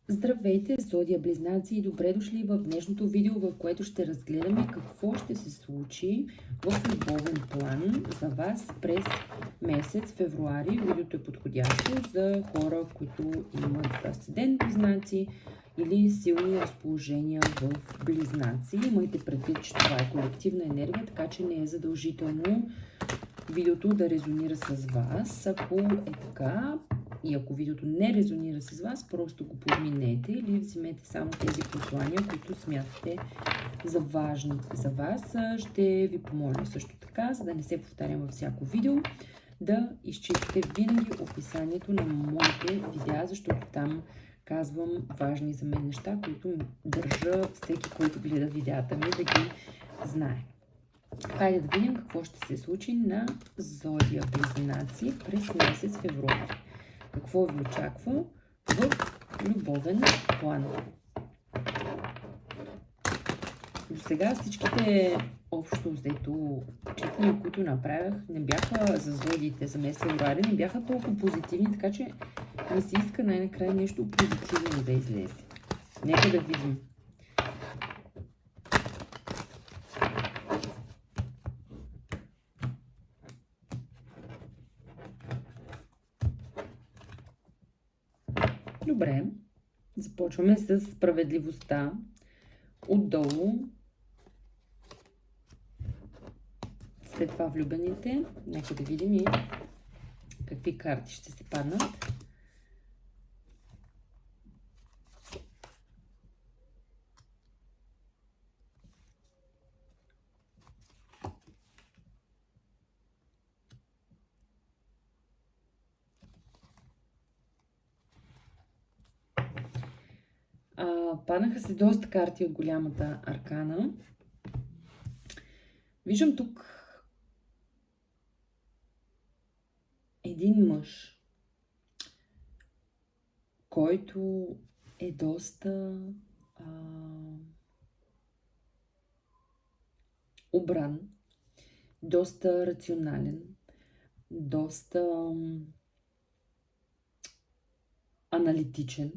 Здравейте, Зодия Близнаци, и добре дошли в днешното видео, в което ще разгледаме какво ще се случи в любовен план за вас през месец февруари. Видеото е подходящо за хора, които имат асцендент Близнаци или силни разположения в Близнаци. Имайте предвид, че това е колективна енергия, така че не е задължително видеото да резонира с вас. Ако е така, и ако видеото не резонира с вас, просто го подминете или вземете само тези послания, които смятате за важни за вас. Ще ви помоля също така, за да не се повтарям във всяко видео, да изчитате винаги описанието на моите видеа, защото там казвам важни за мен неща, които държа всеки, който гледа видеята ми, да ги знае. Хайде да видим какво ще се случи на Зодия Близнаци през месец февруари. Какво ви очаква в любовен план. До сега всичките общо взето четения, които направях, не бяха за зодиите за месец февруари, не бяха толкова позитивни, така че ми се иска най-накрая нещо позитивно да излезе. Нека да видим. Добре, започваме с справедливостта. Отдолу, след това влюбените. Нека да видим и какви карти ще се паднат. Паднаха се доста карти от голямата аркана. Виждам тук един мъж, който е доста обран, доста рационален, доста аналитичен,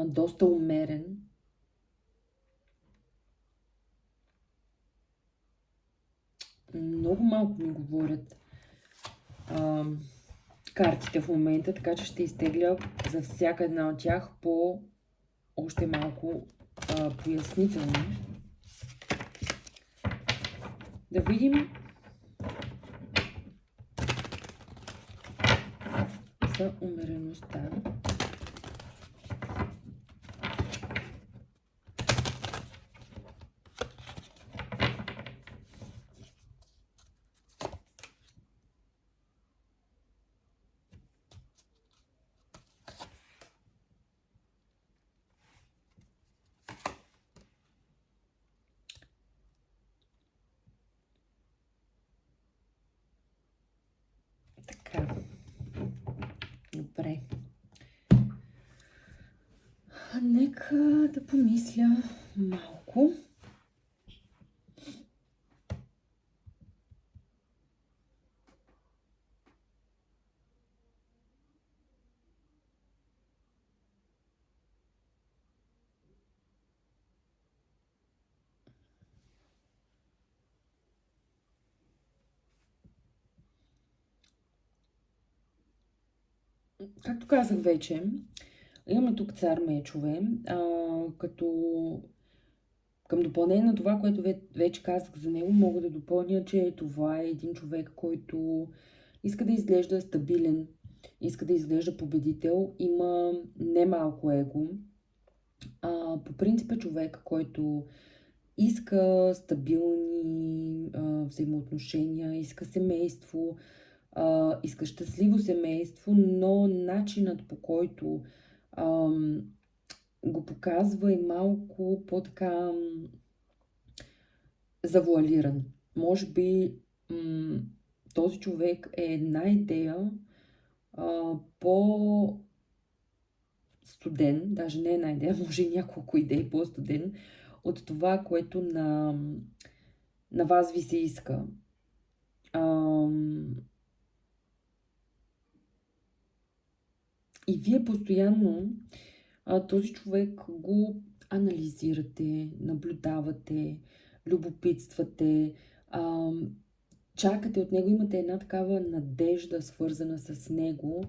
доста умерен. Много малко ми говорят картите в момента, така че ще изтегля за всяка една от тях по още малко пояснително. Да видим за умереността. Така. Добре. Нека да помисля малко. Както казах вече, имаме тук цар мечове, като към допълнение на това, което вече казах за него, мога да допълня, че това е един човек, който иска да изглежда стабилен, иска да изглежда победител, има немалко его. По принцип е човек, който иска стабилни взаимоотношения, иска семейство, иска щастливо семейство, но начинът, по който го показва, е малко по-така завуалиран. Може би този човек е една идея по-студен, даже не една идея, може и няколко идеи по-студен от това, което на вас ви се иска. И вие постоянно този човек го анализирате, наблюдавате, любопитствате, чакате от него, имате една такава надежда, свързана с него,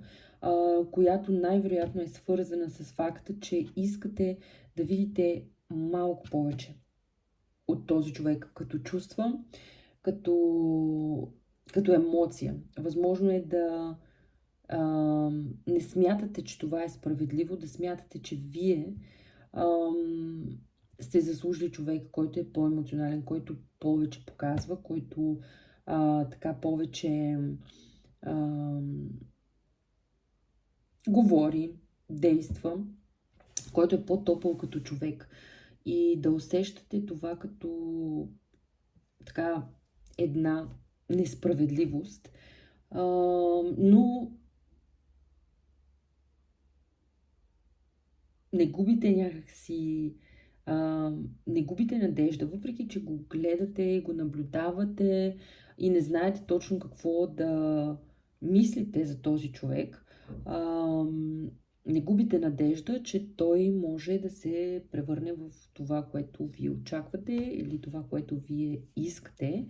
която най-вероятно е свързана с факта, че искате да видите малко повече от този човек като чувства, като емоция. Възможно е да не смятате, че това е справедливо, да смятате, че вие сте заслужили човек, който е по-емоционален, който повече показва, който така повече говори, действа, който е по-топъл като човек. И да усещате това като така една несправедливост, но не губите някакси, не губите надежда, въпреки че го гледате, го наблюдавате и не знаете точно какво да мислите за този човек. Не губите надежда, че той може да се превърне в това, което вие очаквате или това, което вие искате.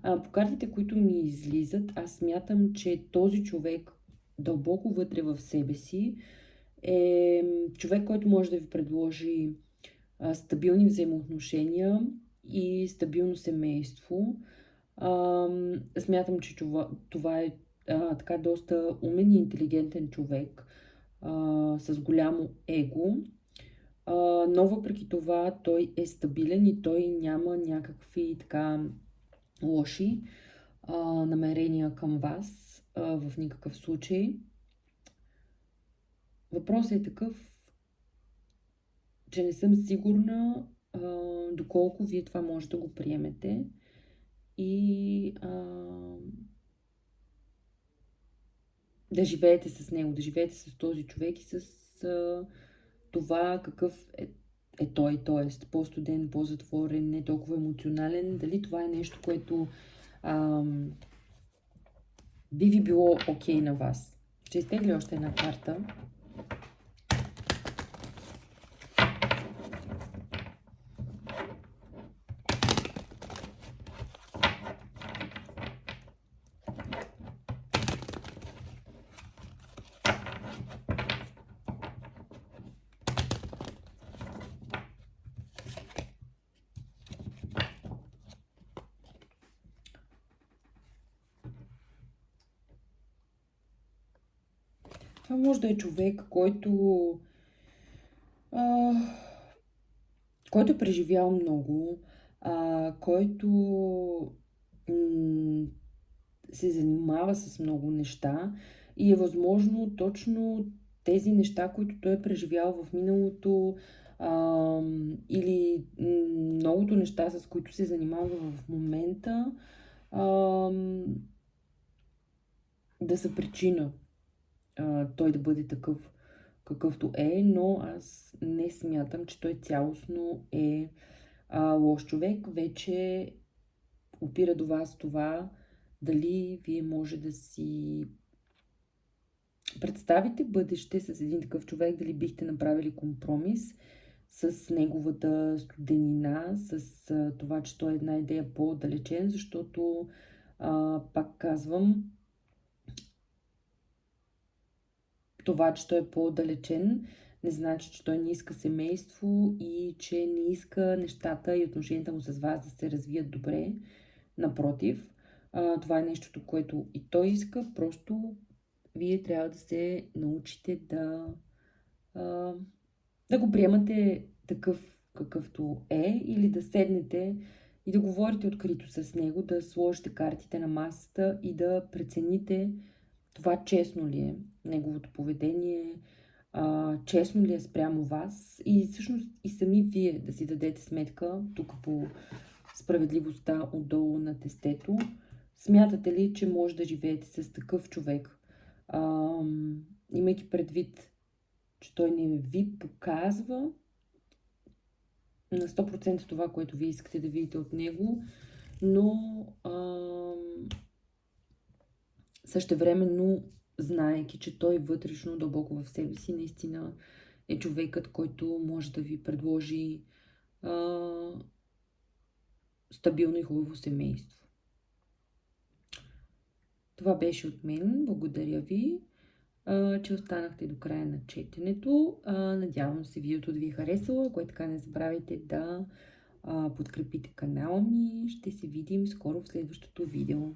По картите, които ми излизат, аз смятам, че този човек дълбоко вътре в себе си е човек, който може да ви предложи стабилни взаимоотношения и стабилно семейство. Смятам, че това е така доста умен и интелигентен човек с голямо его, но въпреки това той е стабилен и той няма някакви така лоши намерения към вас в никакъв случай. Въпросът е такъв, че не съм сигурна доколко вие това може да го приемете и да живеете с него, да живеете с този човек и с това какъв е той, т.е. по-студен, по-затворен, не толкова емоционален. Дали това е нещо, което би ви било окей на вас. Ще изтегля още една карта. Това може да е човек, който е преживял много, който се занимава с много неща и е възможно точно тези неща, които той е преживял в миналото, или многото неща, с които се занимава в момента, да са причина той да бъде такъв, какъвто е, но аз не смятам, че той цялостно е лош човек. Вече опира до вас това, дали вие може да си представите бъдеще с един такъв човек, дали бихте направили компромис с неговата студенина, с това, че той е една идея по-далечен, защото, пак казвам, това, че той е по-далечен, не значи, че той не иска семейство и че не иска нещата и отношенията му с вас да се развият добре. Напротив, това е нещото, което и той иска, просто вие трябва да се научите да го приемате такъв, какъвто е, или да седнете и да говорите открито с него, да сложите картите на масата и да прецените това честно ли е, неговото поведение, честно ли е спрямо вас и всъщност и сами вие да си дадете сметка, тук по справедливостта отдолу на тестето, смятате ли, че може да живеете с такъв човек, имайки предвид, че той не ви показва на 100% това, което вие искате да видите от него, но същевременно знаейки, че той вътрешно, дълбоко в себе си, наистина е човекът, който може да ви предложи стабилно и хубаво семейство. Това беше от мен. Благодаря ви, че останахте до края на четенето. Надявам се видеото да ви е харесало. Ако е така, не забравяйте да подкрепите канала ми. Ще се видим скоро в следващото видео.